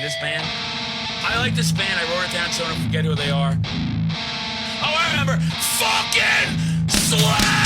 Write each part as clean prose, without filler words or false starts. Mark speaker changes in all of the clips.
Speaker 1: this band? I like this band. I wrote it down so I don't forget who they are. Oh, I remember. Fucking Sludge!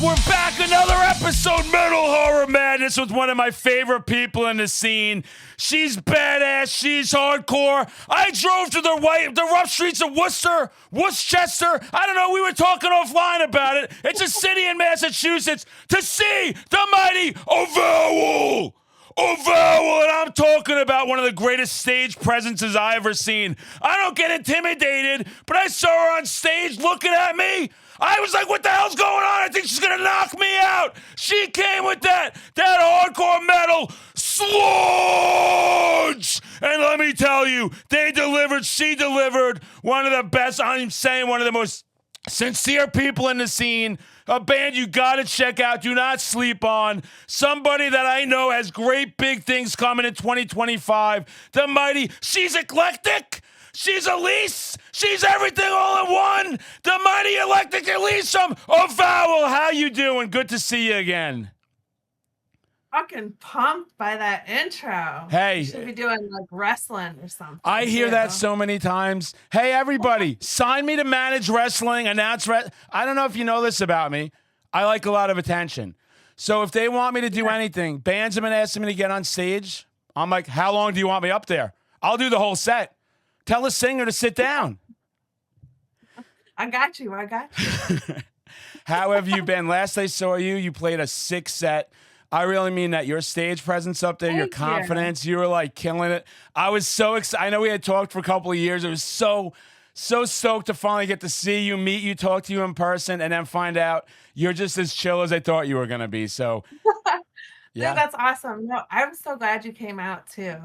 Speaker 1: We're back, another episode, Metal Horror Madness, with one of my favorite people in the scene. She's badass, she's hardcore. I drove to the rough streets of Worcester, I don't know, we were talking offline about it. It's a city in Massachusetts to see the mighty Avowal. Avowal, and I'm talking about one of the greatest stage presences I ever seen. I don't get intimidated, but I saw her on stage looking at me. I was like, what the hell's going on? I think she's gonna knock me out. She came with that hardcore metal Sludge. And let me tell you, she delivered one of the best, I'm saying one of the most sincere people in the scene. A band you gotta check out, do not sleep on. Somebody that I know has great big things coming in 2025. The mighty, she's eclectic. She's Elyse. She's everything all in one. The mighty electric Elyse from Avowal. How you doing? Good to see you again.
Speaker 2: Fucking pumped by that intro.
Speaker 1: Hey.
Speaker 2: You should be doing like wrestling or something.
Speaker 1: I hear that so many times. Hey, everybody, sign me to manage wrestling, announce I don't know if you know this about me. I like a lot of attention. So if they want me to do anything, bands have been asking me to get on stage. I'm like, how long do you want me up there? I'll do the whole set. Tell a singer to sit down.
Speaker 2: I got you.
Speaker 1: How have you been? Last I saw you, you played a 6 set. I really mean that. Your stage presence up there, your confidence, you were like killing it. I was so excited. I know we had talked for a couple of years. It was so stoked to finally get to see you, meet you, talk to you in person, and then find out you're just as chill as I thought you were going to be. So,
Speaker 2: yeah. Dude, that's awesome. No, I'm so glad you came out too.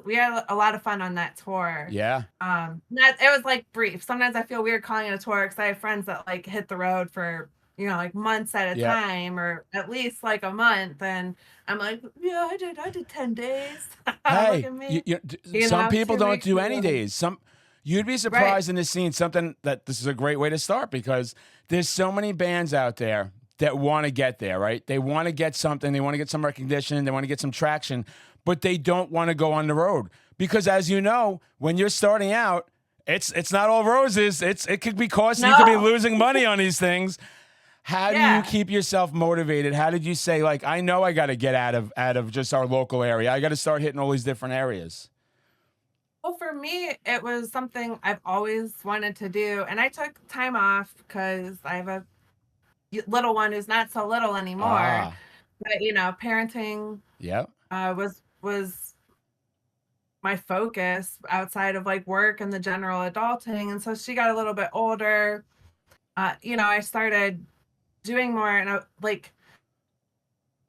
Speaker 2: We had a lot of fun on that tour.
Speaker 1: Yeah.
Speaker 2: It was like brief. Sometimes I feel weird calling it a tour because I have friends that like hit the road for, like months at a time, or at least like a month. And I'm like, yeah, I did 10 days.
Speaker 1: Hey,
Speaker 2: look at me.
Speaker 1: Some people don't do any days. You'd be surprised in this scene, something that this is a great way to start, because there's so many bands out there that want to get there, right? They want to get something. They want to get some recognition. They want to get some traction, but they don't want to go on the road because, as you know, when you're starting out, it's not all roses. It could be costing. You could be losing money on these things. How do you keep yourself motivated? How did you say, like, I know I got to get out of just our local area. I got to start hitting all these different areas.
Speaker 2: Well, for me, it was something I've always wanted to do, and I took time off because I have a little one who's not so little anymore. But parenting was my focus outside of like work and the general adulting. And so she got a little bit older. I started doing more, and I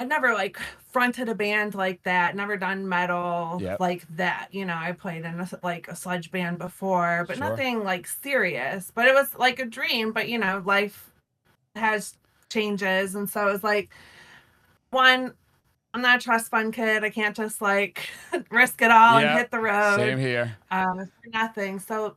Speaker 2: never like fronted a band like that, never done metal like that. I played in a sludge band before, but nothing like serious. But it was like a dream. But life has changes, and so it's like, one, I'm not a trust fund kid. I can't just like risk it all and hit the road.
Speaker 1: Same here.
Speaker 2: For nothing. So to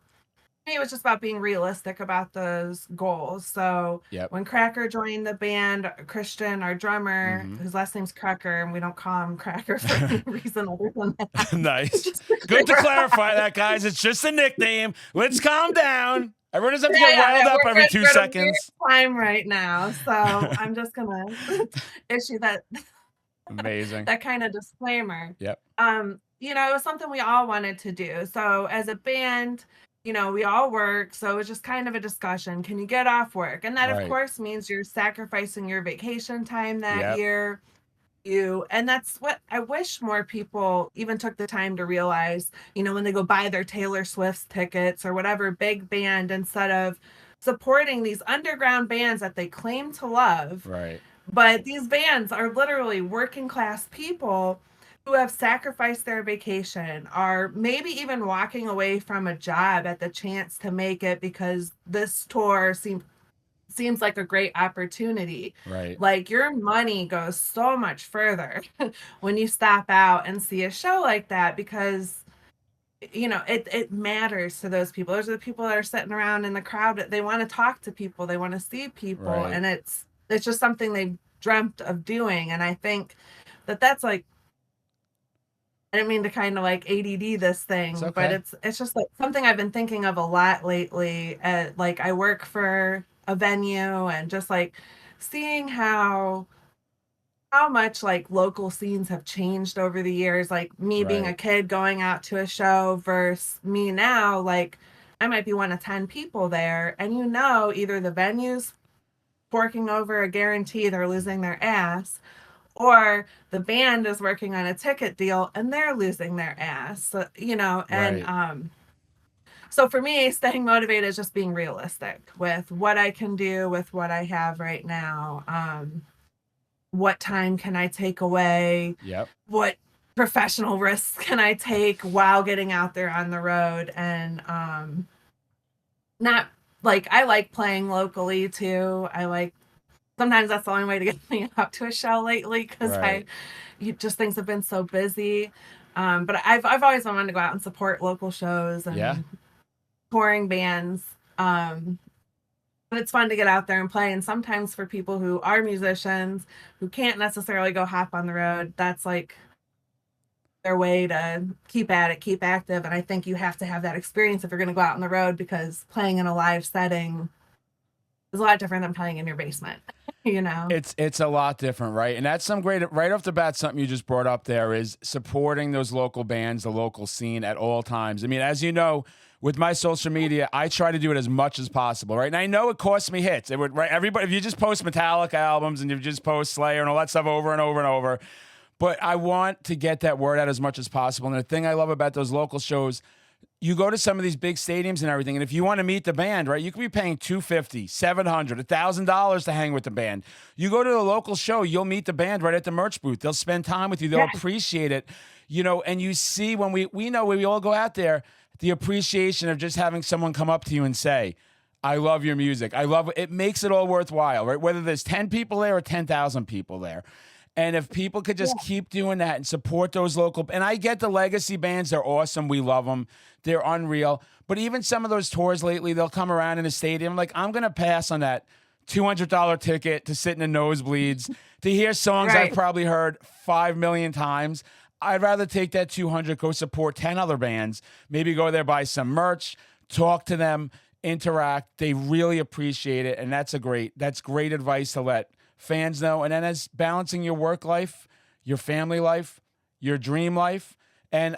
Speaker 2: me, it was just about being realistic about those goals. So when Cracker joined the band, Christian, our drummer, whose last name's Cracker, and we don't call him Cracker for any reason other than that.
Speaker 1: Nice. Good to clarify that, guys. It's just a nickname. Let's calm down. Everyone doesn't have to get riled up every 2 seconds.
Speaker 2: Time right now, so I'm just gonna issue that.
Speaker 1: Amazing.
Speaker 2: That kind of disclaimer.
Speaker 1: Yep.
Speaker 2: It was something we all wanted to do. So as a band, we all work. So it was just kind of a discussion. Can you get off work? And that, of course, means you're sacrificing your vacation time that year. And that's what I wish more people even took the time to realize, when they go buy their Taylor Swift tickets or whatever big band, instead of supporting these underground bands that they claim to love.
Speaker 1: Right.
Speaker 2: But these bands are literally working class people who have sacrificed their vacation, are maybe even walking away from a job at the chance to make it because this tour seems like a great opportunity.
Speaker 1: Right.
Speaker 2: Like, your money goes so much further when you stop out and see a show like that, because it matters to those people. Those are the people that are sitting around in the crowd. They want to talk to people. They want to see people.
Speaker 1: Right.
Speaker 2: And it's it's just something they dreamt of doing. And I think that that's like, I didn't mean to kind of like ADD this
Speaker 1: It's
Speaker 2: thing, but
Speaker 1: okay.
Speaker 2: it's just like something I've been thinking of a lot lately. Like I work for a venue and just like seeing how much like local scenes have changed over the years. Like me being a
Speaker 1: Right.
Speaker 2: kid going out to a show versus me now, like I might be one of 10 people there, and either the venue's forking over a guarantee they're losing their ass, or the band is working on a ticket deal and they're losing their ass. So, and
Speaker 1: Right.
Speaker 2: so for me, staying motivated is just being realistic with what I can do with what I have right now. What time can I take away?
Speaker 1: Yep.
Speaker 2: What professional risks can I take while getting out there on the road? And not like I like playing locally too. I like sometimes that's the only way to get me out to a show lately because
Speaker 1: Right.
Speaker 2: just things have been so busy. But I've always wanted to go out and support local shows
Speaker 1: Yeah.
Speaker 2: and touring bands. But it's fun to get out there and play. And sometimes for people who are musicians who can't necessarily go hop on the road, that's like their way to keep at it, keep active. And I think you have to have that experience if you're going to go out on the road, because playing in a live setting is a lot different than playing in your basement, you know?
Speaker 1: It's a lot different, right? And that's some great right off the bat. Something you just brought up there is supporting those local bands, the local scene at all times. I mean, as you know, with my social media, I try to do it as much as possible, right? And I know it costs me hits. It would, right? Everybody, if you just post Metallica albums and you just post Slayer and all that stuff over and over and over, but I want to get that word out as much as possible. And the thing I love about those local shows, you go to some of these big stadiums and everything, and if you want to meet the band, right, you could be paying $250, $700, $1,000 to hang with the band. You go to the local show, you'll meet the band right at the merch booth. They'll spend time with you. They'll
Speaker 2: Yeah.
Speaker 1: appreciate it, and you see when we know when we all go out there, the appreciation of just having someone come up to you and say, I love your music. I love it. It makes it all worthwhile, right? Whether there's 10 people there or 10,000 people there. And if people could just keep doing that and support those local, and I get the legacy bands, they're awesome. We love them. They're unreal. But even some of those tours lately, they'll come around in a stadium. Like, I'm going to pass on that $200 ticket to sit in the nosebleeds to hear songs I've
Speaker 2: Right.
Speaker 1: probably heard 5 million times. I'd rather take that 200, go support 10 other bands, maybe go there, buy some merch, talk to them, interact. They really appreciate it. And that's great advice to let fans know. And then as balancing your work life, your family life, your dream life. And,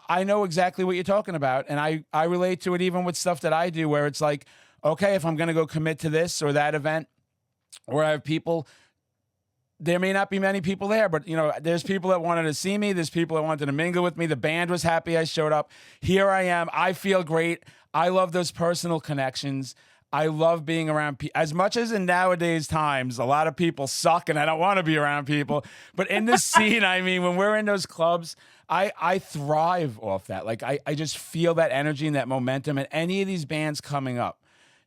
Speaker 1: I know exactly what you're talking about. And I relate to it even with stuff that I do where it's like, okay, if I'm going to go commit to this or that event, or I have people, there may not be many people there, but there's people that wanted to see me. There's people that wanted to mingle with me. The band was happy I showed up. Here I am. I feel great. I love those personal connections. I love being around people. As much as in nowadays times, a lot of people suck and I don't want to be around people. But in this scene, I mean, when we're in those clubs, I thrive off that. Like, I just feel that energy and that momentum. And any of these bands coming up,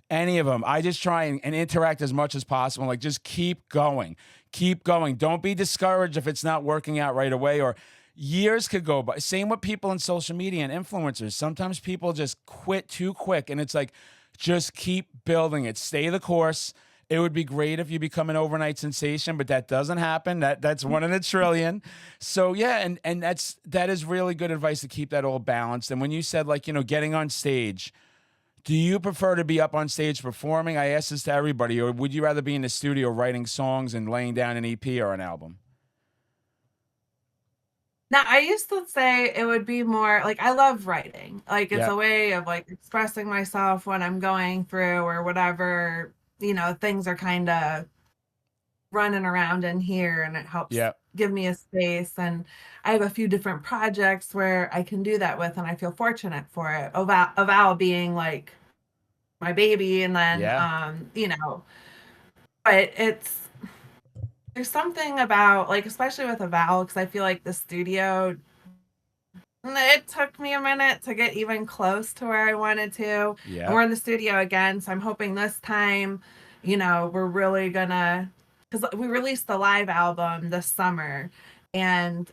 Speaker 1: any of them, I just try and interact as much as possible. Like, just keep going. Keep going. Don't be discouraged if it's not working out right away, or years could go by. Same with people in social media and influencers. Sometimes people just quit too quick, and it's like, just keep building it. Stay the course. It would be great if you become an overnight sensation, but that doesn't happen. That's one in a trillion. So yeah, and that is really good advice to keep that all balanced. And when you said, like, getting on stage, do you prefer to be up on stage performing? I ask this to everybody. Or would you rather be in the studio writing songs and laying down an EP or an album?
Speaker 2: Now, I used to say it would be more like I love writing. Like it's
Speaker 1: Yeah.
Speaker 2: a way of like expressing myself when I'm going through or whatever, things are kind of running around in here, and it helps
Speaker 1: Yeah.
Speaker 2: give me a space. And I have a few different projects where I can do that with, and I feel fortunate for it. Avowal being like my baby, and then
Speaker 1: Yeah.
Speaker 2: but there's something about like, especially with Avowal, because I feel like the studio, it took me a minute to get even close to where I wanted to. And
Speaker 1: Yeah.
Speaker 2: we're in the studio again, so I'm hoping this time, we're really gonna, because we released the live album this summer, and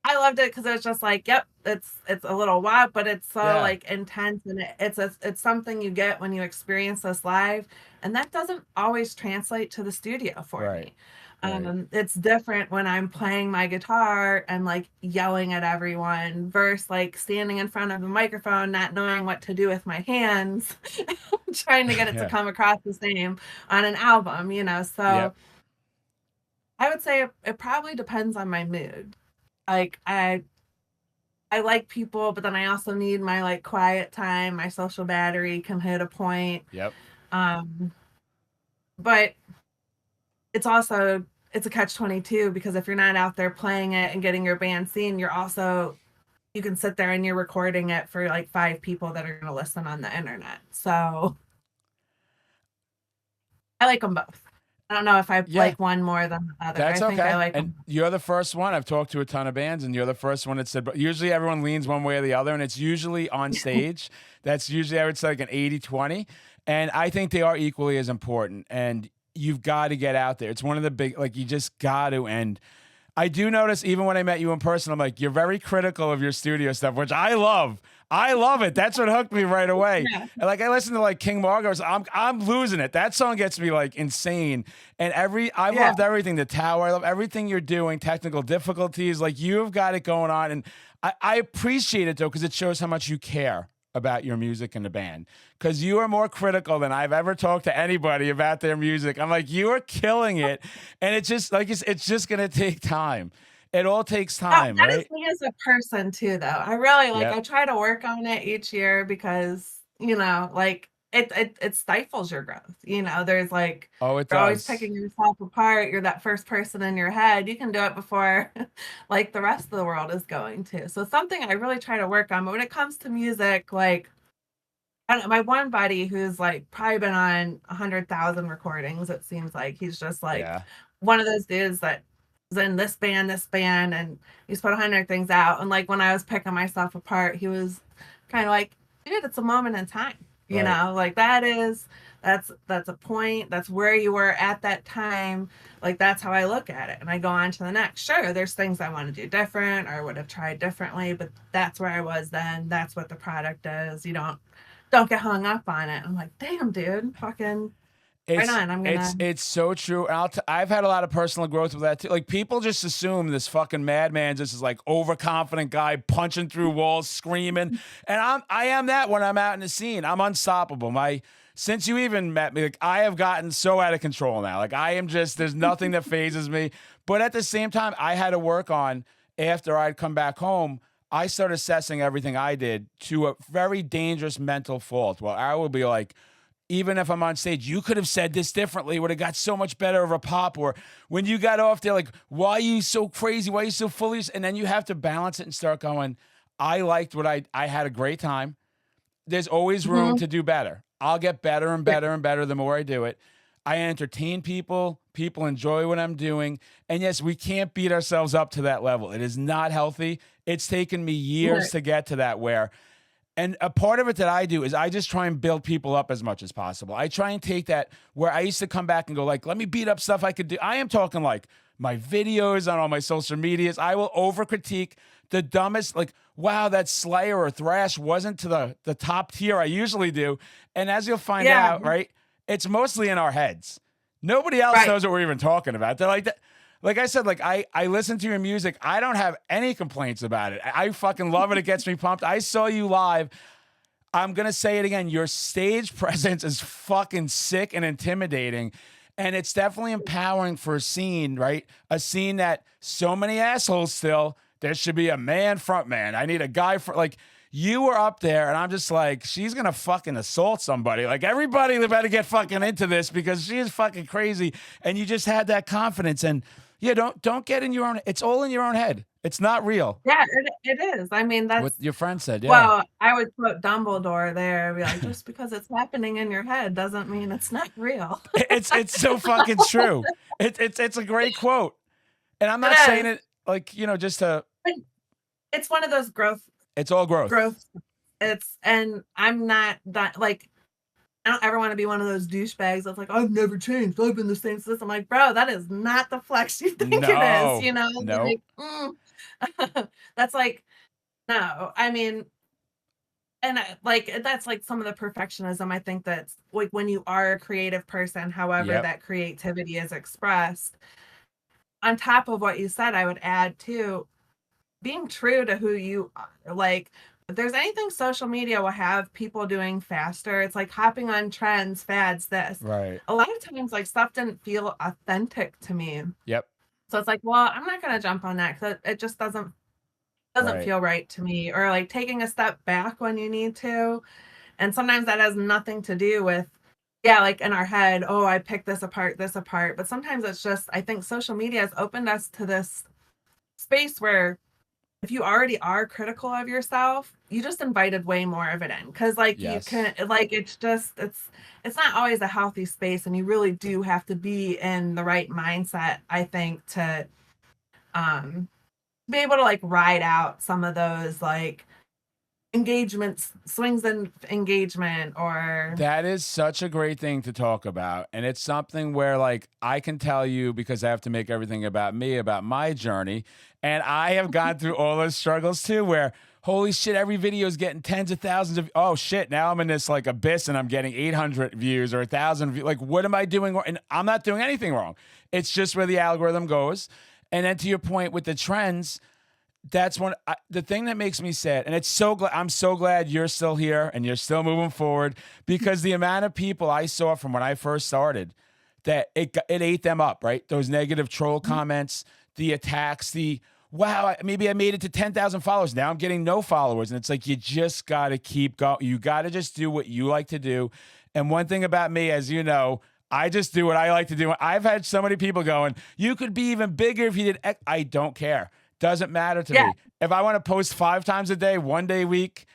Speaker 2: I loved it because it was just like, yep, it's a little wild, but it's so
Speaker 1: Yeah.
Speaker 2: like intense, and it's something you get when you experience this live, and that doesn't always translate to the studio for
Speaker 1: Right.
Speaker 2: me.
Speaker 1: Right.
Speaker 2: It's different when I'm playing my guitar and like yelling at everyone versus like standing in front of a microphone, not knowing what to do with my hands, trying to get it to
Speaker 1: Yeah.
Speaker 2: come across the same on an album, you know. So
Speaker 1: Yep.
Speaker 2: I would say it probably depends on my mood. Like I like people, but then I also need my like quiet time. My social battery can hit a point.
Speaker 1: Yep.
Speaker 2: Um, but it's also it's a catch 22 because if you're not out there playing it and getting your band seen, you can sit there and you're recording it for like 5 people that are going to listen on the internet. So I like them both. I don't know if I
Speaker 1: Yeah.
Speaker 2: like one more than the other. I
Speaker 1: That's
Speaker 2: think I
Speaker 1: okay.
Speaker 2: like
Speaker 1: And
Speaker 2: them.
Speaker 1: you're the first one. I've talked to a ton of bands, and you're the first one that said, but usually everyone leans one way or the other, and it's usually on stage. That's usually, I would say, like an 80-20. And I think they are equally as important. And you've got to get out there. It's one of the big, like, you just got to. And I do notice, even when I met you in person, I'm like, you're very critical of your studio stuff, which I love. I love it. That's what hooked me right away.
Speaker 2: Yeah.
Speaker 1: And like I listen to like King Margot, I'm losing it. That song gets me like insane. And I've
Speaker 2: Yeah.
Speaker 1: loved everything. The Tower, I love everything you're doing. Technical difficulties, like you've got it going on, and I appreciate it though because it shows how much you care about your music and the band. Because you are more critical than I've ever talked to anybody about their music. I'm like, you are killing it, and it's just like it's just gonna take time. It all takes time,
Speaker 2: That is
Speaker 1: right?
Speaker 2: me as a person too, though. I really like I
Speaker 1: Yep.
Speaker 2: try to work on it each year because, you know, like it stifles your growth. You know, there's like
Speaker 1: Oh, it
Speaker 2: you're always
Speaker 1: does.
Speaker 2: picking yourself apart. You're that first person in your head. You can do it before like the rest of the world is going to. So something I really try to work on. But when it comes to music, like I don't know, my one buddy who's like probably been on 100,000 recordings, it seems like he's just like
Speaker 1: Yeah.
Speaker 2: one of those dudes that is in this band, and he's put 100 things out. And like when I was picking myself apart, he was kind of like, dude, it's a moment in time. You
Speaker 1: Right.
Speaker 2: know, like that's a point. That's where you were at that time. Like that's how I look at it. And I go on to the next. Sure, there's things I want to do different or would have tried differently, but that's where I was then. That's what the product is. You don't get hung up on it. I'm like, damn, dude, fucking right
Speaker 1: It's
Speaker 2: on. I'm gonna.
Speaker 1: it's so true. And I've had a lot of personal growth with that too. Like people just assume this fucking madman just is like overconfident guy punching through walls, screaming. And I am that when I'm out in the scene. I'm unstoppable. Since you even met me, like I have gotten so out of control now. Like I am just there's nothing that phases me. But at the same time, I had to work on after I'd come back home. I started assessing everything I did to a very dangerous mental fault. Well, I would be like, even if I'm on stage, you could have said this differently, would have got so much better of a pop. Or when you got off there, like, why are you so crazy? Why are you so fully? And then you have to balance it and start going, I liked what I had a great time. There's always room
Speaker 2: Mhm.
Speaker 1: to do better. I'll get better and
Speaker 2: Yeah.
Speaker 1: better and better the more I do it. I entertain people. People enjoy what I'm doing. And yes, we can't beat ourselves up to that level. It is not healthy. It's taken me years
Speaker 2: Right.
Speaker 1: to get to that where and a part of it that I do is I just try and build people up as much as possible. I try and take that where I used to come back and go like, let me beat up stuff I could do. I am talking like my videos on all my social medias. I will over critique the dumbest, like, wow, that Slayer or Thrash wasn't to the top tier I usually do. And as you'll find
Speaker 2: Yeah.
Speaker 1: out, right, it's mostly in our heads. Nobody else
Speaker 2: Right.
Speaker 1: knows what we're even talking about. They're like that. Like I said, like I listen to your music. I don't have any complaints about it. I fucking love it. It gets me pumped. I saw you live. I'm gonna say it again. Your stage presence is fucking sick and intimidating. And it's definitely empowering for a scene, right? A scene that so many assholes still, there should be a man front man. I need a guy for like you were up there, and I'm just like, she's gonna fucking assault somebody. Like everybody better get fucking into this because she is fucking crazy. And you just had that confidence. And yeah, don't get in your own. It's all in your own head. It's not real.
Speaker 2: Yeah, it is. I mean,
Speaker 1: What
Speaker 2: that's
Speaker 1: your friend said, yeah.
Speaker 2: well, I would put Dumbledore there, be like, just because it's happening in your head doesn't mean it's not real.
Speaker 1: It's so fucking true. It's a great quote. And I'm
Speaker 2: It
Speaker 1: not saying
Speaker 2: is.
Speaker 1: it like, just to
Speaker 2: But it's one of those
Speaker 1: it's all growth.
Speaker 2: growth. It's and I'm not that like I don't ever want to be one of those douchebags that's like, I've never changed. I've been the same since. I'm like, bro, that is not the flex you think it is.
Speaker 1: No.
Speaker 2: You know, like,
Speaker 1: Nope.
Speaker 2: That's like, no, I mean, and like that's like some of the perfectionism I think that's like when you are a creative person, however
Speaker 1: Yep.
Speaker 2: that creativity is expressed. On top of what you said, I would add too, being true to who you are. Like, if there's anything social media will have people doing faster, it's like hopping on trends, fads, this.
Speaker 1: Right.
Speaker 2: A lot of times, like, stuff didn't feel authentic to me.
Speaker 1: Yep.
Speaker 2: So it's like, well, I'm not gonna jump on that because it just doesn't
Speaker 1: Right.
Speaker 2: feel right to me. Or like taking a step back when you need to. And sometimes that has nothing to do with, yeah, like in our head, oh, I picked this apart. But sometimes it's just, I think social media has opened us to this space where if you already are critical of yourself, you just invited way more of it in. Because like you
Speaker 1: Yes.
Speaker 2: can like it's just it's not always a healthy space, and you really do have to be in the right mindset, I think, to um be able to like ride out some of those like engagements, swings in engagement, or
Speaker 1: That is such a great thing to talk about. And it's something where, like, I can tell you because I have to make everything about me, about my journey. And I have gone through all those struggles too, where holy shit, every video is getting tens of thousands of, oh shit, now I'm in this like abyss and I'm getting 800 views or 1,000 views. Like, what am I doing wrong? And I'm not doing anything wrong. It's just where the algorithm goes. And then to your point with the trends, that's the thing that makes me sad, and it's so glad I'm so glad you're still here and you're still moving forward, because the amount of people I saw from when I first started that it ate them up, right? Those negative troll comments, the attacks, the wow, maybe I made it to 10,000 followers. Now I'm getting no followers, and it's like you just got to keep going. You got to just do what you like to do. And one thing about me, as you know, I just do what I like to do. I've had so many people going, you could be even bigger if you did X. I don't care. Doesn't matter to
Speaker 2: yeah,
Speaker 1: me. If I want to post 5 times a day, one day a week,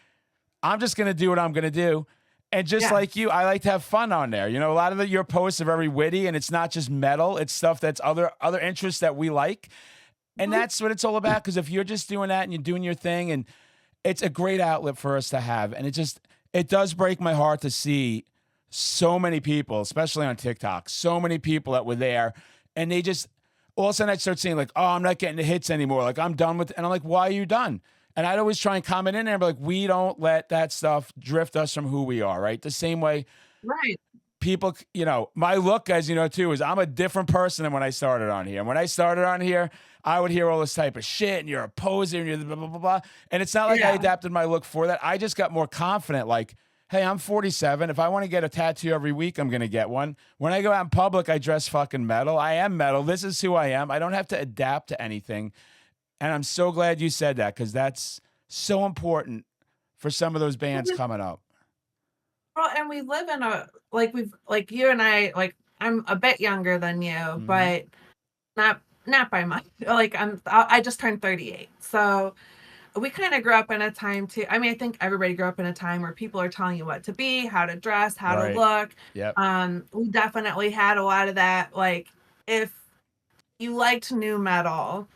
Speaker 1: I'm just going to do what I'm going to do. And just
Speaker 2: yeah.
Speaker 1: like you, I like to have fun on there. You know, a lot of your posts are very witty, and it's not just metal. It's stuff that's other interests that we like. And
Speaker 2: Mhm.
Speaker 1: that's what it's all about. Because if you're just doing that and you're doing your thing, and it's a great outlet for us to have. And it does break my heart to see so many people, especially on TikTok, so many people that were there, and they just all of a sudden I'd start seeing like, oh, I'm not getting the hits anymore. Like I'm done with, and I'm like, why are you done? And I'd always try and comment in there and be like, we don't let that stuff drift us from who we are, right? The same way
Speaker 2: Right.
Speaker 1: people, my look, as you know, too, is I'm a different person than when I started on here. And when I started on here, I would hear all this type of shit, and you're a poser, and you're blah, blah, blah, blah. And it's not like I
Speaker 2: Yeah.
Speaker 1: adapted my look for that. I just got more confident. Like, hey, I'm 47. If I want to get a tattoo every week, I'm going to get one. When I go out in public, I dress fucking metal. I am metal. This is who I am. I don't have to adapt to anything. And I'm so glad you said that, because that's so important for some of those bands coming up.
Speaker 2: Well, and we live in a like we've like you and I like I'm a bit younger than you,
Speaker 1: Mm-hmm.
Speaker 2: but not by much. Like I just turned 38. So we kind of grew up in a time too. I mean, I think everybody grew up in a time where people are telling you what to be, how to dress, how to
Speaker 1: Right.
Speaker 2: look.
Speaker 1: Yep.
Speaker 2: We definitely had a lot of that. Like if you liked new metal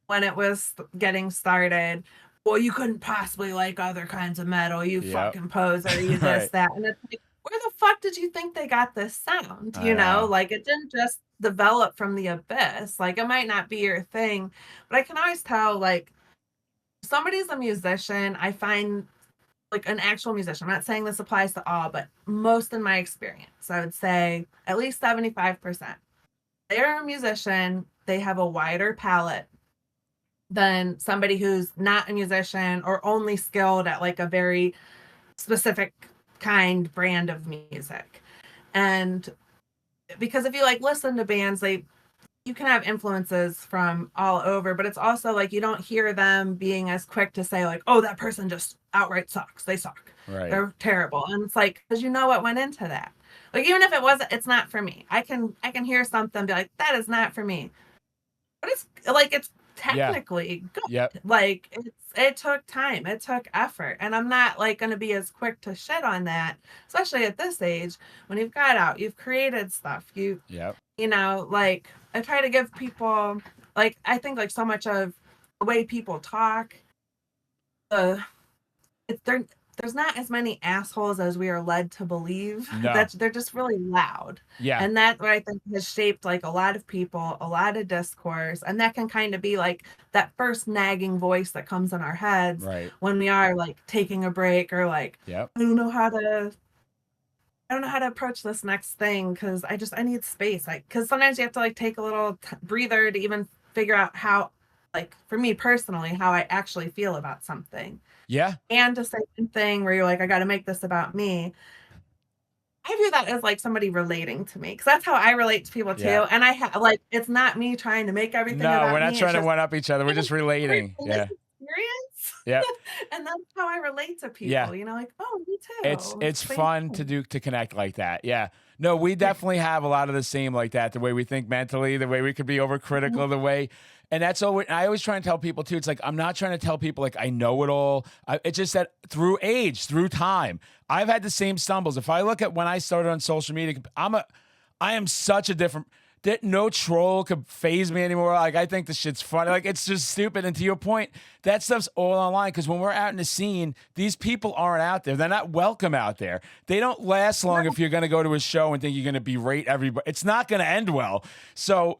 Speaker 2: when it was getting started, well, you couldn't possibly like other kinds of metal, you
Speaker 1: Yep.
Speaker 2: fucking poser, you this,
Speaker 1: Right.
Speaker 2: that. And it's like, where the fuck did you think they got this sound?
Speaker 1: I know.
Speaker 2: Like it didn't just develop from the abyss. Like it might not be your thing, but I can always tell, like, somebody's a musician, I find like an actual musician. I'm not saying this applies to all, but most in my experience, I would say at least 75%. They're a musician, they have a wider palette than somebody who's not a musician or only skilled at like a very specific brand of music. And because if you like listen to bands, you can have influences from all over, but it's also like you don't hear them being as quick to say like, oh, that person just outright sucks. They suck.
Speaker 1: Right.
Speaker 2: They're terrible. And it's like, because you know what went into that. Like even if it wasn't, it's not for me. I can hear something and be like, that is not for me. But it's
Speaker 1: Yeah.
Speaker 2: technically
Speaker 1: Yep.
Speaker 2: good. Like it took time, it took effort, and I'm not like going to be as quick to shit on that, especially at this age when you've got out, you've created stuff,
Speaker 1: Yep.
Speaker 2: like I try to give people, like I think like so much of the way people talk, uh, it's they're there's not as many assholes as we are led to believe.
Speaker 1: No.
Speaker 2: That they're just really loud.
Speaker 1: Yeah.
Speaker 2: And that's what I think has shaped like a lot of people, a lot of discourse. And that can kind of be like that first nagging voice that comes in our heads
Speaker 1: Right.
Speaker 2: when we are like taking a break or like,
Speaker 1: Yep.
Speaker 2: I don't know how to approach this next thing because I need space. Because sometimes you have to like take a little breather to even figure out how, like for me personally, how I actually feel about something.
Speaker 1: Yeah.
Speaker 2: And the second thing where you're like, I got to make this about me. I view that as like somebody relating to me because that's how I relate to people too.
Speaker 1: Yeah.
Speaker 2: And I have like, it's not me trying to make everything
Speaker 1: No,
Speaker 2: about
Speaker 1: we're not
Speaker 2: me.
Speaker 1: trying to one up each other. We're just relating. Yeah.
Speaker 2: Experience.
Speaker 1: Yeah.
Speaker 2: And that's how I relate to people.
Speaker 1: Yeah.
Speaker 2: You know, like, oh, me too.
Speaker 1: It's
Speaker 2: Same
Speaker 1: fun
Speaker 2: thing.
Speaker 1: to connect like that. Yeah. No, we definitely have a lot of the same like that. The way we think mentally, the way we could be overcritical, the way, and that's all. I always try and tell people too. It's like I'm not trying to tell people like I know it all. It's just that through age, through time, I've had the same stumbles. If I look at when I started on social media, I am such a different. That no troll could phase me anymore. Like I think the shit's funny. Like it's just stupid. And to your point, that stuff's all online because when we're out in the scene, these people aren't out there. They're not welcome out there. They don't last long if you're going to go to a show and think you're going to berate everybody. It's not going to end well. So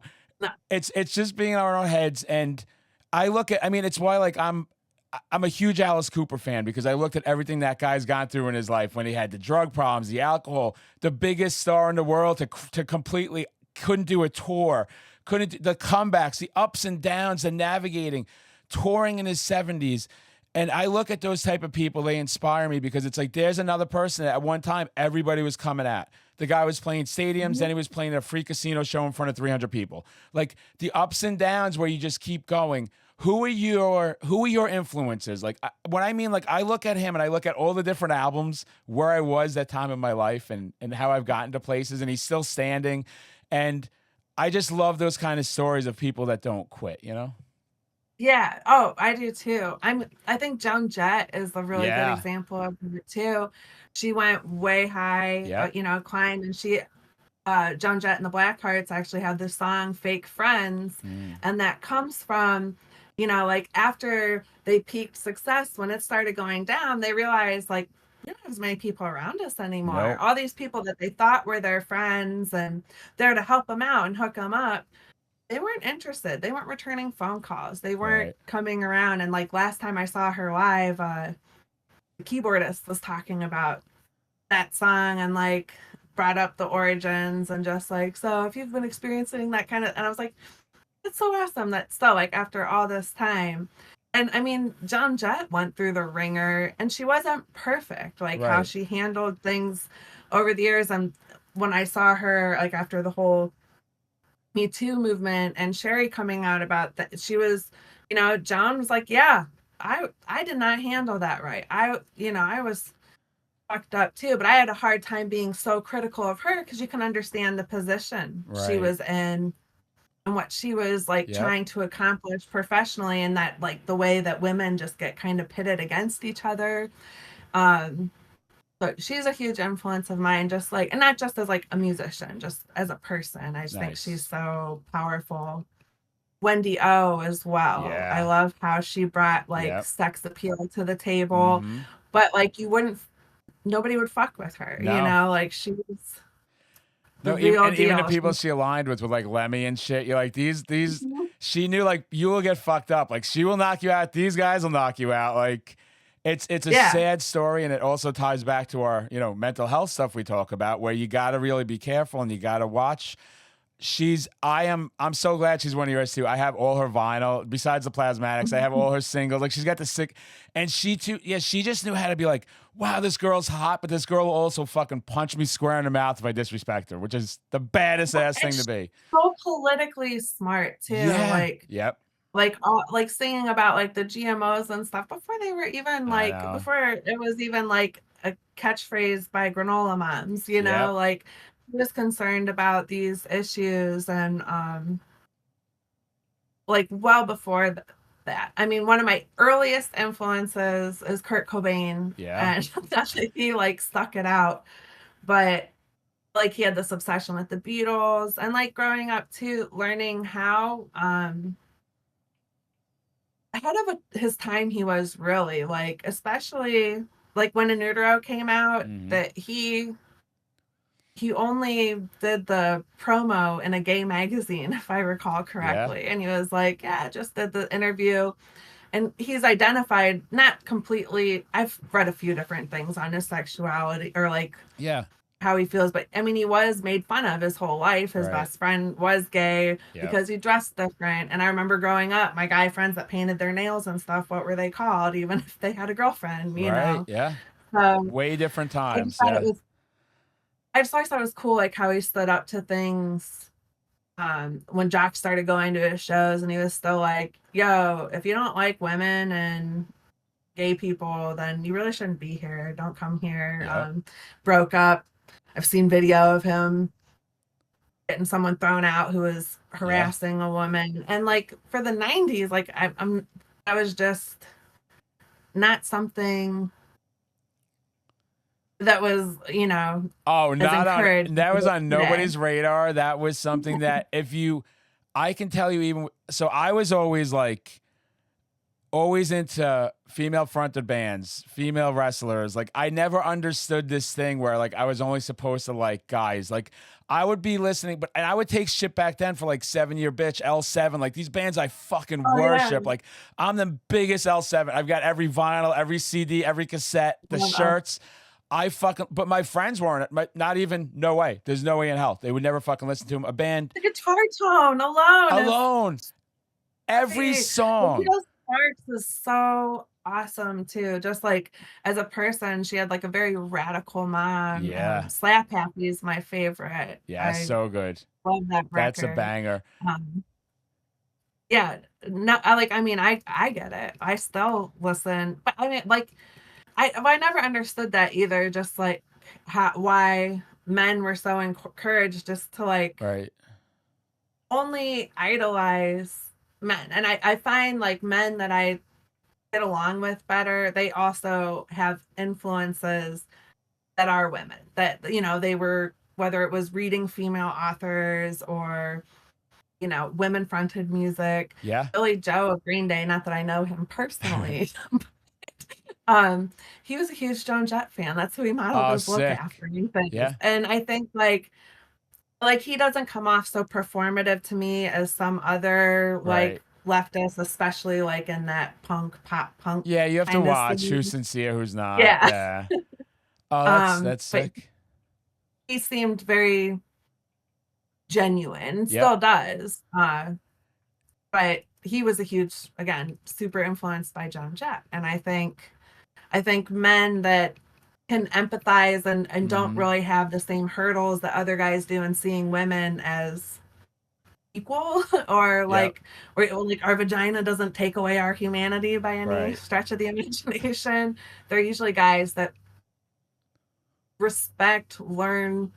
Speaker 1: it's just being in our own heads. And I look at. I mean, it's why like I'm a huge Alice Cooper fan because I looked at everything that guy's gone through in his life when he had the drug problems, the alcohol, the biggest star in the world to completely. Couldn't do a tour, the comebacks, the ups and downs, the navigating, touring in his 70s. And I look at those type of people, they inspire me because it's like there's another person that at one time everybody was coming at. The guy was playing stadiums, then he was playing a free casino show in front of 300 people. Like the ups and downs where you just keep going. Who are your influences? Like when I mean like I look at him and I look at all the different albums where I was that time in my life and how I've gotten to places and he's still standing. And I just love those kind of stories of people that don't quit, you know?
Speaker 2: Yeah. Oh, I do too. I think Joan Jett is a really good example of it too. She went way high, climbed, and Joan Jett and the Blackhearts actually have this song "Fake Friends," and that comes from, like after they peaked success, when it started going down, they realized like there aren't as many people around us anymore.
Speaker 1: Nope.
Speaker 2: All these people that they thought were their friends and there to help them out and hook them up, they weren't interested. They weren't returning phone calls. They weren't coming around. And like last time I saw her live, the keyboardist was talking about that song and like brought up the origins and just like, so if you've been experiencing that kind of, and I was like, it's so awesome that still like after all this time. And I mean, Joan Jett went through the ringer and she wasn't perfect, like how she handled things over the years. And when I saw her, like after the whole Me Too movement and Sherry coming out about that, she was, Joan was like, yeah, I did not handle that right. I was fucked up too, but I had a hard time being so critical of her because you can understand the position she was in and what she was like trying to accomplish professionally, and that like the way that women just get kind of pitted against each other. But she's a huge influence of mine, just like, and not just as like a musician, just as a person. I just think she's so powerful. Wendy O as well. I love how she brought like sex appeal to the table, but like nobody would fuck with her, like she was.
Speaker 1: No, even the people she aligned with like Lemmy and shit. You're like these. She knew like you will get fucked up. Like she will knock you out. These guys will knock you out. Like it's a sad story, and it also ties back to our mental health stuff we talk about, where you got to really be careful and you got to watch. I'm so glad she's one of yours too. I have all her vinyl besides the Plasmatics. I have all her singles. Like she's got the sick, and she too. Yeah, she just knew how to be like, wow, this girl's hot, but this girl will also fucking punch me square in the mouth if I disrespect her, which is the baddest ass thing to be.
Speaker 2: So politically smart too.
Speaker 1: Yeah.
Speaker 2: Like like singing about like the GMOs and stuff before they were even like before it was even like a catchphrase by granola moms. Like. Was concerned about these issues and like well before that. I mean, one of my earliest influences is Kurt Cobain, and that's he like stuck it out, but like he had this obsession with the Beatles, and like growing up too, learning how ahead of his time he was, really, like especially like when In Utero came out, that he only did the promo in a gay magazine, if I recall correctly. And he was like, yeah, just did the interview. And he's identified, not completely, I've read a few different things on his sexuality or like how he feels, but I mean, he was made fun of his whole life. His best friend was gay because he dressed different. And I remember growing up, my guy friends that painted their nails and stuff, what were they called? Even if they had a girlfriend, you know?
Speaker 1: Yeah. Way different times.
Speaker 2: I just always thought it was cool, like how he stood up to things when Jack started going to his shows, and he was still like, yo, if you don't like women and gay people, then you really shouldn't be here. Don't come here. Broke up. I've seen video of him getting someone thrown out who was harassing a woman. And like for the 90s, like I was just not something that was, you know,
Speaker 1: that was on nobody's radar. That was something that I can tell you, even so, I was always into female fronted bands, female wrestlers. Like I never understood this thing where like I was only supposed to like guys. Like I would be listening, and I would take shit back then for like 7 Year Bitch, L7, like these bands I fucking worship. Like I'm the biggest L7. I've got every vinyl, every CD, every cassette, the shirts. But my friends weren't, not even, no way. There's no way in hell. They would never fucking listen to him. A band.
Speaker 2: The guitar tone alone.
Speaker 1: Every song.
Speaker 2: Sparks is so awesome too. Just like as a person, she had like a very radical mom. Slap Happy is my favorite.
Speaker 1: So good.
Speaker 2: Love that record.
Speaker 1: That's a banger.
Speaker 2: I get it. I still listen, but I mean, like, I never understood that either. Just like why men were so encouraged just to like only idolize men. And I find like men that I get along with better, they also have influences that are women, that, you know, they were, whether it was reading female authors or, you know, women fronted music. Billy Joe of Green Day, not that I know him personally. He was a huge Joan Jett fan. That's who he modeled his look after. And I think like he doesn't come off so performative to me as some other like leftists, especially like in that pop punk.
Speaker 1: Yeah, you have to watch who's sincere, who's not. Oh, that's sick.
Speaker 2: He seemed very genuine, still does. But he was a huge, again, super influenced by Joan Jett. And I think men that can empathize and don't really have the same hurdles that other guys do in seeing women as equal or like our vagina doesn't take away our humanity by any stretch of the imagination. They're usually guys that respect, learn,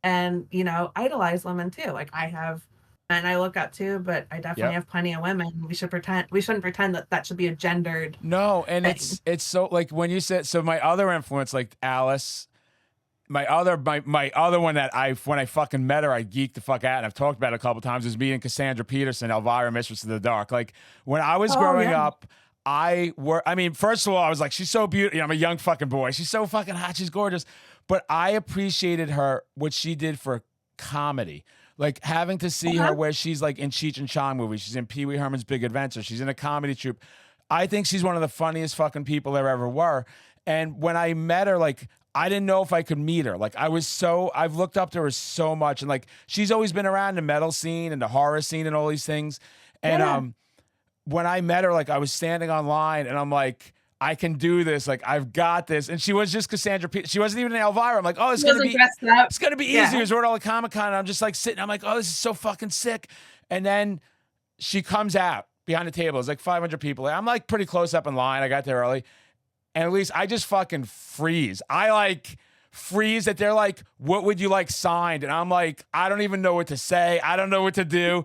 Speaker 2: and, you know, idolize women too. Like I have men I look up to, but I definitely have plenty of women. We shouldn't pretend that should be a gendered
Speaker 1: and
Speaker 2: thing.
Speaker 1: it's so like when you said, so my other influence, like Alice, my other one that when I fucking met her, I geeked the fuck out, and I've talked about it a couple times, is meeting Cassandra Peterson, Elvira, Mistress of the Dark. Like when I was growing up, first of all, I was like, she's so beautiful. You know, I'm a young fucking boy. She's so fucking hot. She's gorgeous. But I appreciated her, what she did for comedy. Like having to see her where she's like in Cheech and Chong movies. She's in Pee Wee Herman's Big Adventure. She's in a comedy troupe. I think she's one of the funniest fucking people there ever were. And when I met her, like, I didn't know if I could meet her. Like I've looked up to her so much. And like, she's always been around the metal scene and the horror scene and all these things. And when I met her, like I was standing online and I'm like, I can do this. Like, I've got this. And she was just Cassandra Peterson. She wasn't even an Elvira. I'm like, oh, it's going to be easier. We're at all the Comic-Con. And I'm just like sitting. I'm like, oh, this is so fucking sick. And then she comes out behind the table. It's like 500 people. I'm like pretty close up in line. I got there early. And Elyse, I just fucking freeze. I like freeze that they're like, what would you like signed? And I'm like, I don't even know what to say. I don't know what to do.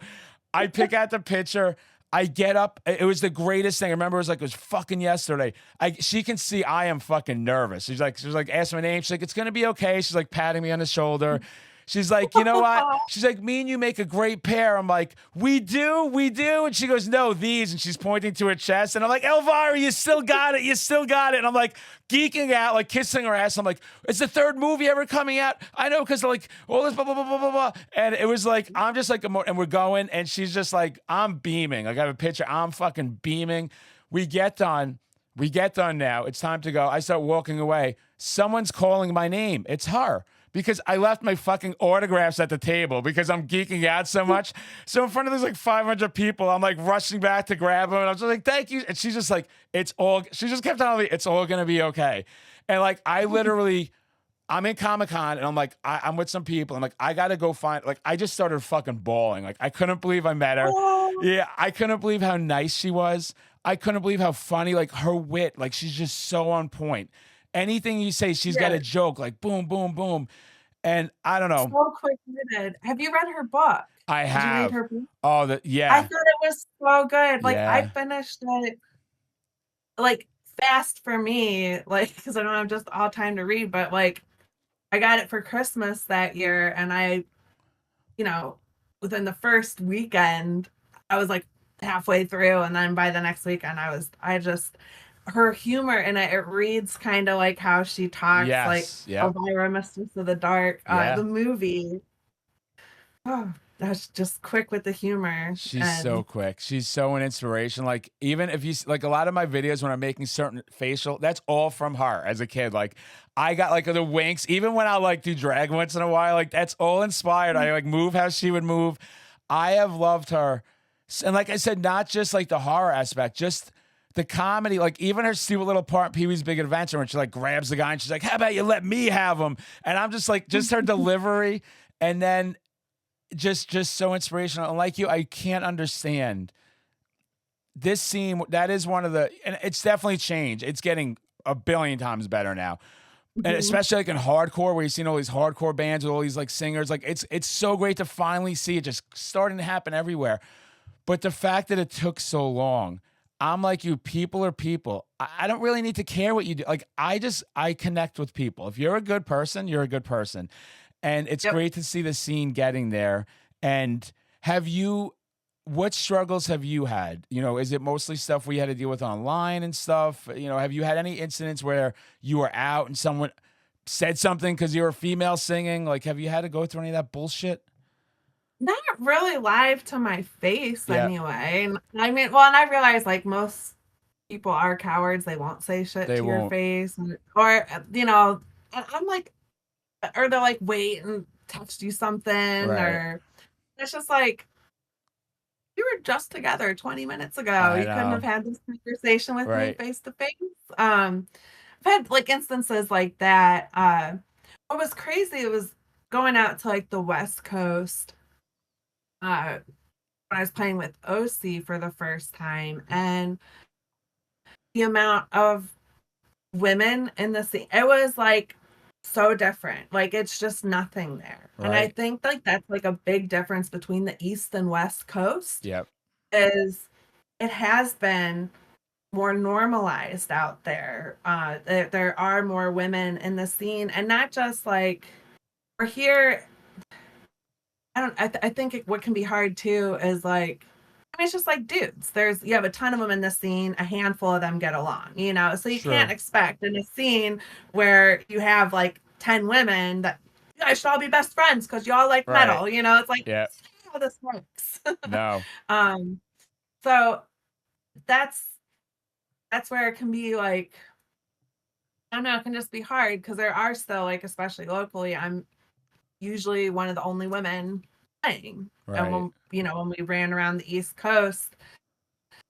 Speaker 1: I pick out the picture. I get up. It was the greatest thing. I remember it was fucking yesterday. She can see I am fucking nervous. She's like, ask my name. She's like, it's going to be okay. She's like patting me on the shoulder. She's like, you know what? She's like, me and you make a great pair. I'm like, we do. And she goes, no, these. And she's pointing to her chest. And I'm like, Elvira, you still got it. And I'm like geeking out, like kissing her ass. I'm like, it's the third movie ever coming out. I know, because like all this blah, blah, blah, blah, blah, blah. And it was like, I'm just like, and we're going. And she's just like, I'm beaming. Like, I have a picture. I'm fucking beaming. We get done now. It's time to go. I start walking away. Someone's calling my name. It's her. Because I left my fucking autographs at the table because I'm geeking out so much. So in front of these like 500 people, I'm like rushing back to grab them. And I'm just like, thank you. And she's just like, she just kept telling me, it's all going to be okay. And like, I'm in Comic-Con and I'm like, I'm with some people. I'm like, I got to go find, like, I just started fucking bawling. Like, I couldn't believe I met her. Oh. Yeah. I couldn't believe how nice she was. I couldn't believe how funny, like her wit, like she's just so on point. Anything you say, she's got a joke, like boom, boom, boom. And I don't know.
Speaker 2: So quick-witted. Have you read her book?
Speaker 1: I have.
Speaker 2: Did you read her book?
Speaker 1: Oh, yeah.
Speaker 2: I thought it was so good. Like, I finished it, like, fast for me, like, because I don't have just all time to read, but, like, I got it for Christmas that year, and I, within the first weekend, I was, like, halfway through, and then by the next weekend, her humor in it reads kind of like how she talks, like Elvira, Mistress of the Dark. The movie, that's just quick with the humor.
Speaker 1: She's so quick. She's so an inspiration. Like, even if you like a lot of my videos when I'm making certain facial, that's all from her as a kid. Like, I got like the winks, even when I like do drag once in a while, like that's all inspired. I like move how she would move. I have loved her. And like I said, not just like the horror aspect, just the comedy, like even her stupid little part in Pee-wee's Big Adventure when she like grabs the guy and she's like, how about you let me have him? And I'm just like, just her delivery. And then just so inspirational. And like you, I can't understand this scene. That is one of and it's definitely changed. It's getting a billion times better now. And especially like in hardcore, where you've seen all these hardcore bands with all these like singers, like it's so great to finally see it just starting to happen everywhere. But the fact that it took so long, I'm like you, people are people. I don't really need to care what you do. Like, I connect with people. If you're a good person, you're a good person. And it's great to see the scene getting there. And what struggles have you had? Is it mostly stuff we had to deal with online and stuff? Have you had any incidents where you were out and someone said something because you were a female singing? Like, have you had to go through any of that bullshit?
Speaker 2: Not really live to my face anyway. I mean, well, and I realize like most people are cowards. They won't say shit to your face. Or, and I'm like, or they're like, wait and text you something. Right. Or it's just like, we were just together 20 minutes ago. You couldn't have had this conversation with me face to face. I've had like instances like that. What was crazy, it was going out to like the West Coast. When I was playing with OC for the first time, and the amount of women in the scene, it was like so different. Like, it's just nothing there. Right. And I think like that's like a big difference between the East and West Coast.
Speaker 1: Yep.
Speaker 2: Is it has been more normalized out there. There are more women in the scene, and not just like we're here. I think what can be hard too is like, I mean, it's just like dudes. You have a ton of them in the scene, a handful of them get along, so you can't expect in a scene where you have like 10 women that you guys should all be best friends because y'all like metal, it's like, that's how this works.
Speaker 1: No.
Speaker 2: So that's where it can be like, I don't know, it can just be hard because there are still like, especially locally, I'm usually one of the only women playing. Right. And when we ran around the East Coast,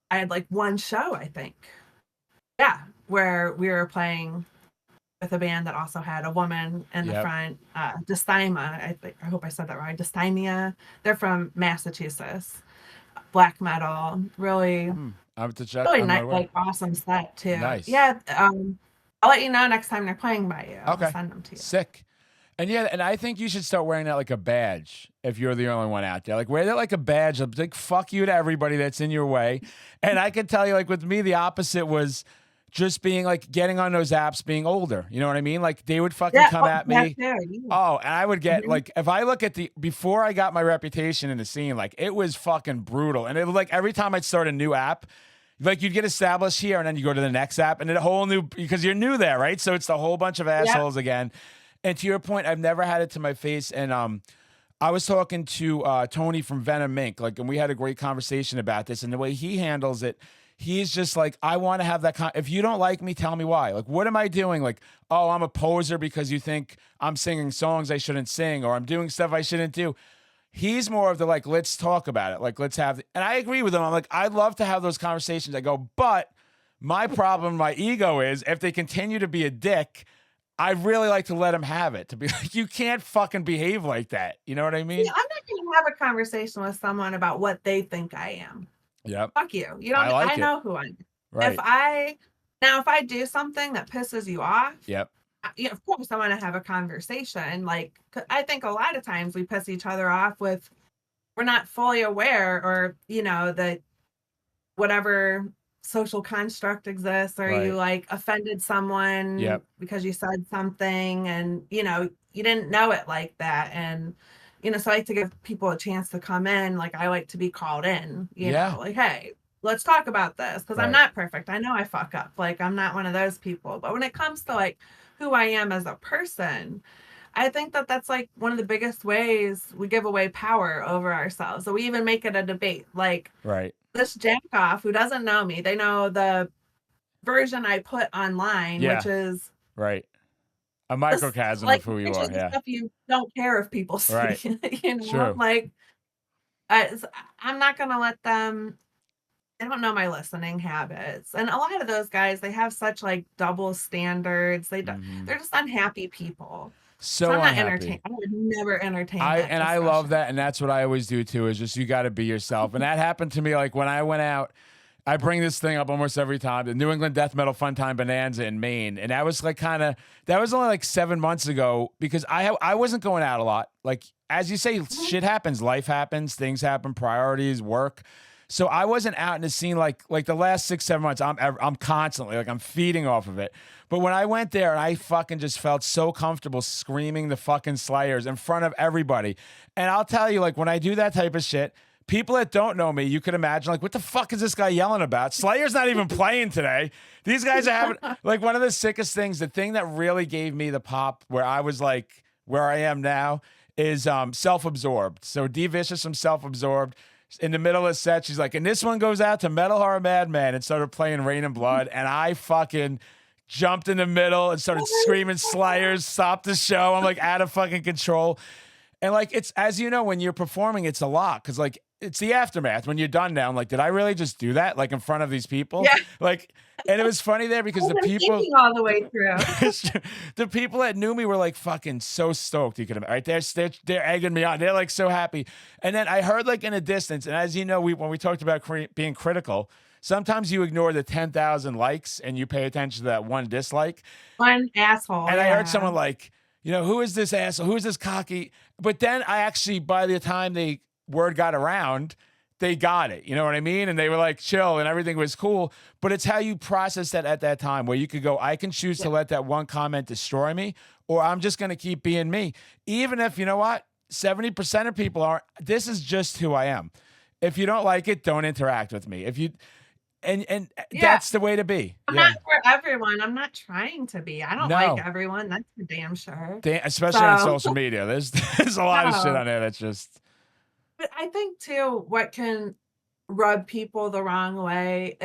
Speaker 2: I had like one show, I think. Yeah, where we were playing with a band that also had a woman in the front, Dysthymia. I hope I said that right. Dysthymia. They're from Massachusetts. Black metal. Really,
Speaker 1: I have to check.
Speaker 2: Really nice, like awesome set too.
Speaker 1: Nice.
Speaker 2: Yeah. I'll let you know next time they're playing by you. I'll send them to you.
Speaker 1: Sick. And I think you should start wearing that like a badge if you're the only one out there. Like, wear that like a badge. Like, fuck you to everybody that's in your way. And I can tell you, like, with me, the opposite was just being like getting on those apps, being older. You know what I mean? Like they would fucking come at me. Oh, and I would get like, if I look at before I got my reputation in the scene, like it was fucking brutal. And it was like every time I'd start a new app, like you'd get established here and then you go to the next app and then a whole new, because you're new there, right? So it's the whole bunch of assholes again. And to your point, I've never had it to my face. And I was talking to Tony from Venom Inc. Like, and we had a great conversation about this and the way he handles it. He's just like, I want to have that. If you don't like me, tell me why. Like, what am I doing? Like, oh, I'm a poser because you think I'm singing songs I shouldn't sing or I'm doing stuff I shouldn't do. He's more of the like, let's talk about it. Like, let's have, and I agree with him. I'm like, I'd love to have those conversations. I go, but my problem, my ego is if they continue to be a dick, I'd really like to let him have it. To be like, you can't fucking behave like that. You know what I mean?
Speaker 2: Yeah, I'm not going to have a conversation with someone about what they think I am.
Speaker 1: Yep.
Speaker 2: Fuck you. You don't. I know who I am.
Speaker 1: Right.
Speaker 2: If I do something that pisses you off,
Speaker 1: yep.
Speaker 2: Of course I want to have a conversation. Like, I think a lot of times we piss each other off with, we're not fully aware, or that whatever social construct exists, or you like offended someone because you said something, and you didn't know it like that, and so I like to give people a chance to come in. Like, I like to be called in, you know, like, hey, let's talk about this, because I'm not perfect. I know I fuck up. Like, I'm not one of those people. But when it comes to like who I am as a person, I think that that's like one of the biggest ways we give away power over ourselves. So we even make it a debate. Like, this jack off who doesn't know me, they know the version I put online, which is
Speaker 1: a microcosm of who you are.
Speaker 2: Stuff you don't care if people see.
Speaker 1: True.
Speaker 2: Like, I'm not gonna let them. I don't know my listening habits, and a lot of those guys, they have such like double standards. They're just unhappy people.
Speaker 1: So
Speaker 2: I'm not
Speaker 1: unhappy.
Speaker 2: entertained. I would never entertain.
Speaker 1: I love that, and that's what I always do too. Is just you got to be yourself, and that happened to me. Like when I went out, I bring this thing up almost every time. The New England Death Metal Fun Time Bonanza in Maine, and that was like that was only like 7 months ago because I wasn't going out a lot. Like as you say, shit happens, life happens, things happen, priorities, work. So I wasn't out in the scene like the last 6-7 months. I'm constantly like I'm feeding off of it. But when I went there, and I fucking just felt so comfortable screaming the fucking Slayers in front of everybody. And I'll tell you, like when I do that type of shit, people that don't know me, you could imagine like, what the fuck is this guy yelling about? Slayer's not even playing today. These guys are having like one of the sickest things. The thing that really gave me the pop, where I was like where I am now, is self-absorbed. So D Vicious from Self-Absorbed. In the middle of the set, she's like, and this one goes out to Metal Horror Madman, and started playing Rain and Blood. And I fucking jumped in the middle and started screaming Slayers, stopped the show. I'm like out of fucking control. And like, it's, as you know, when you're performing, it's a lot. Cause like, it's the aftermath when you're done now. I'm like, did I really just do that? Like in front of these people? Yeah. Like, and it was funny there because the people
Speaker 2: all the way through.
Speaker 1: The people that knew me were like fucking so stoked. You could imagine, right? They're egging me on. They're like so happy. And then I heard like in a distance, and as you know, when we talked about being critical, sometimes you ignore the 10,000 likes and you pay attention to that one dislike.
Speaker 2: One asshole.
Speaker 1: And I heard someone like, who is this asshole? Who is this cocky? But then I actually, by the time word got around, they got it. You know what I mean? And they were like chill and everything was cool. But it's how you process that at that time, where you could go, I can choose to let that one comment destroy me, or I'm just going to keep being me. Even if, you know what, 70% of people aren't, this is just who I am. If you don't like it, don't interact with me. If you, and that's the way to be.
Speaker 2: I'm not for everyone. I'm not trying to be. I don't like everyone. That's for damn sure.
Speaker 1: Especially on social media. There's a lot of shit on there that's just.
Speaker 2: But I think too, what can rub people the wrong way,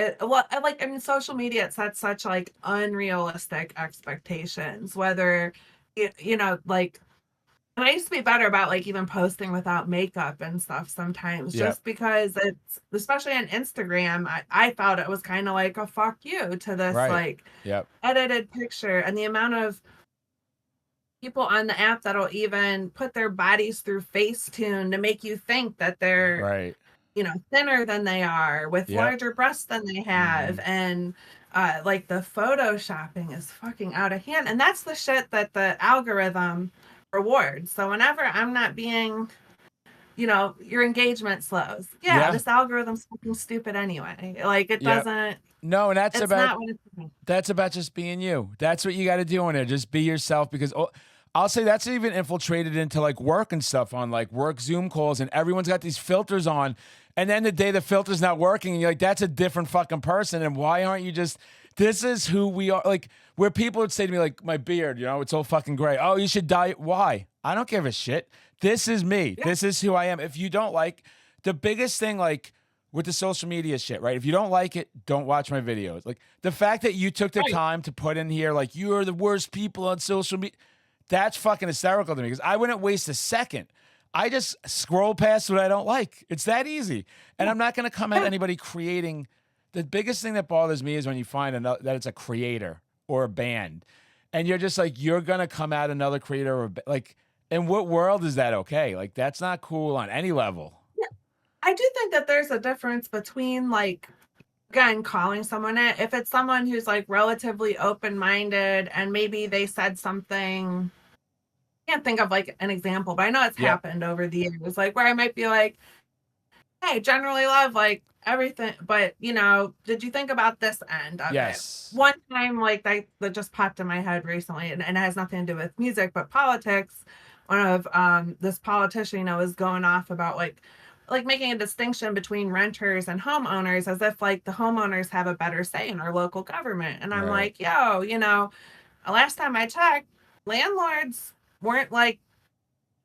Speaker 2: social media, it sets such like unrealistic expectations, whether like, and I used to be better about like even posting without makeup and stuff sometimes, just because it's, especially on Instagram, I thought it was kind of like a fuck you to this edited picture, and the amount of people on the app that'll even put their bodies through Facetune to make you think that they're thinner than they are, with larger breasts than they have, and like the photoshopping is fucking out of hand, and that's the shit that the algorithm rewards. So whenever I'm not being your engagement slows. Yeah,
Speaker 1: Yeah.
Speaker 2: this algorithm's fucking stupid anyway. Like it
Speaker 1: Yep.
Speaker 2: doesn't.
Speaker 1: No, and
Speaker 2: It's not what it's about.
Speaker 1: that's about just being you. That's what you got to do on there. Just be yourself because I'll say that's even infiltrated into like work and stuff on like work Zoom calls, and everyone's got these filters on. And then the day the filter's not working, and you're like, that's a different fucking person. And why aren't you just, this is who we are? Like, where people would say to me, like, my beard, it's all fucking gray. Oh, you should dye it. Why? I don't give a shit. This is me.
Speaker 2: Yeah.
Speaker 1: This is who I am. If you don't like, the biggest thing, like, with the social media shit, right? If you don't like it, don't watch my videos. Like, the fact that you took the time to put in here, like, you are the worst people on social media, that's fucking hysterical to me because I wouldn't waste a second. I just scroll past what I don't like. It's that easy. And I'm not going to come at anybody creating. The biggest thing that bothers me is when you find that it's a creator or a band. And you're just like, you're going to come at another creator. Or like, in what world is that okay? Like, that's not cool on any level.
Speaker 2: Yeah. I do think that there's a difference between, like, again, calling someone it. If it's someone who's, like, relatively open-minded and maybe they said something, can't think of like an example, but I know it's happened over the years, like where I might be like, hey, generally love like everything, but did you think about this end of it? One time, like that just popped in my head recently, and it has nothing to do with music but politics. One of this politician was going off about like making a distinction between renters and homeowners, as if like the homeowners have a better say in our local government. And I'm like, yo, last time I checked, landlords weren't like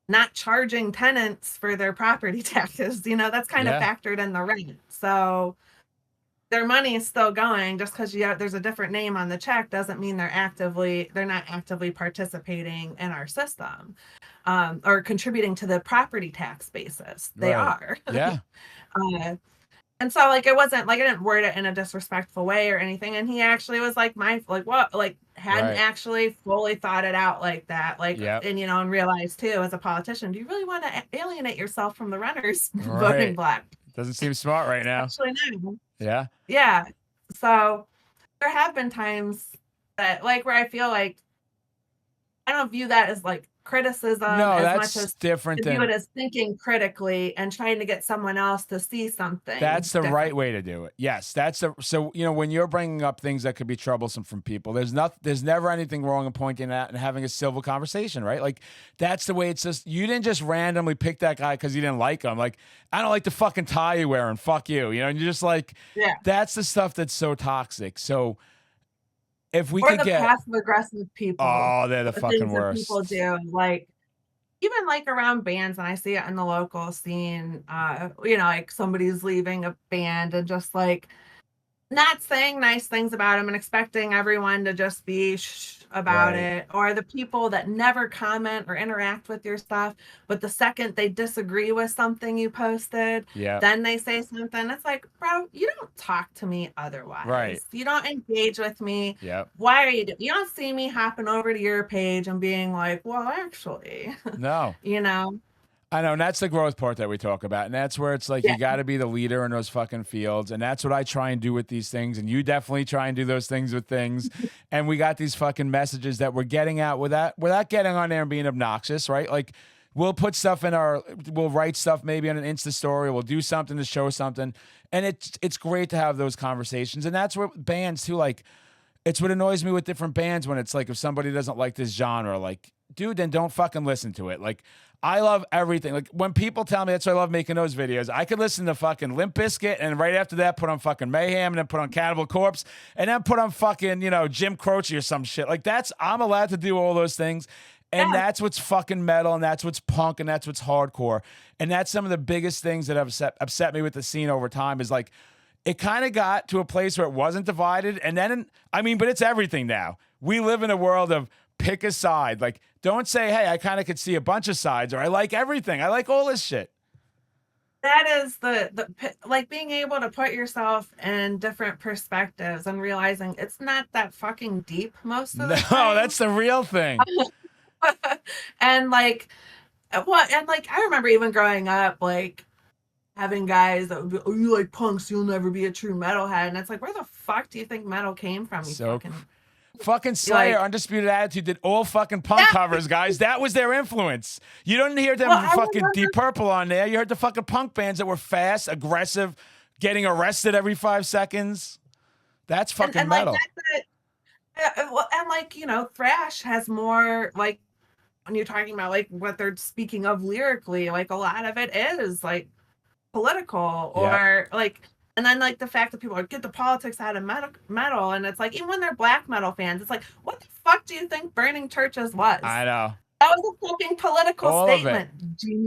Speaker 2: not charging tenants for their property taxes. That's kind of factored in the rent. So their money is still going. Just because there's a different name on the check doesn't mean they're not actively participating in our system or contributing to the property tax basis. They are.
Speaker 1: Yeah.
Speaker 2: And so like it wasn't like I didn't word it in a disrespectful way or anything. And he actually was like hadn't actually fully thought it out like that. Like and realized too, as a politician, do you really want to alienate yourself from the renters voting black?
Speaker 1: Doesn't seem smart right now.
Speaker 2: Actually, no.
Speaker 1: Yeah.
Speaker 2: Yeah. So there have been times that like where I feel like I don't view that as like criticism as much as
Speaker 1: different
Speaker 2: view it as thinking critically and trying to get someone else to see something.
Speaker 1: That's the right way to do it. Yes, so when you're bringing up things that could be troublesome from people, there's never anything wrong in pointing out and having a civil conversation, right? Like that's the way it's just. You didn't just randomly pick that guy because you didn't like him. Like I don't like the fucking tie you're wearing. Fuck you. And you're just like, that's the stuff that's so toxic. So. If we could get
Speaker 2: passive aggressive people,
Speaker 1: they're the fucking worst.
Speaker 2: People do like even like around bands, and I see it in the local scene. Like somebody's leaving a band and just like not saying nice things about him and expecting everyone to just be about it, or the people that never comment or interact with your stuff, but the second they disagree with something you posted, then they say something. It's like, bro, you don't talk to me otherwise. You don't engage with me. Why are you don't see me hopping over to your page and being like, well, actually,
Speaker 1: no. I know, and that's the growth part that we talk about, and that's where it's like you got to be the leader in those fucking fields, and that's what I try and do with these things, and you definitely try and do those things with things, and we got these fucking messages that we're getting out without getting on there and being obnoxious, right? Like we'll put stuff we'll write stuff maybe on an Insta story, we'll do something to show something, and it's great to have those conversations, and that's what bands too, like it's what annoys me with different bands when it's like if somebody doesn't like this genre, like dude, then don't fucking listen to it. Like I love everything. Like when people tell me, that's why I love making those videos. I could listen to fucking Limp Bizkit and right after that put on fucking Mayhem and then put on Cannibal Corpse and then put on fucking, Jim Croce or some shit. Like I'm allowed to do all those things. And that's what's fucking metal and that's what's punk and that's what's hardcore. And that's some of the biggest things that have upset me with the scene over time is like, it kind of got to a place where it wasn't divided. And then, but it's everything now. We live in a world of pick a side. Like, don't say, hey, I kind of could see a bunch of sides, or I like everything. I like all this shit.
Speaker 2: That is the like being able to put yourself in different perspectives and realizing it's not that fucking deep most of the time. No,
Speaker 1: that's the real thing.
Speaker 2: And like, I remember even growing up, like, having guys that would be, oh, you like punks, you'll never be a true metalhead. And it's like, where the fuck do you think metal came from?
Speaker 1: Fucking Slayer, Undisputed Attitude did all fucking punk covers, guys. That was their influence. You don't hear them fucking Deep Purple on there. You heard the fucking punk bands that were fast, aggressive, getting arrested every 5 seconds. That's fucking metal.
Speaker 2: And like, you know, thrash has more, like, when you're talking about like what they're speaking of lyrically, like a lot of it is like political or like, and then like the fact that people are get the politics out of metal, and it's like even when they're black metal fans, it's like, what the fuck do you think burning churches was?
Speaker 1: I know.
Speaker 2: That was a fucking political statement, genius.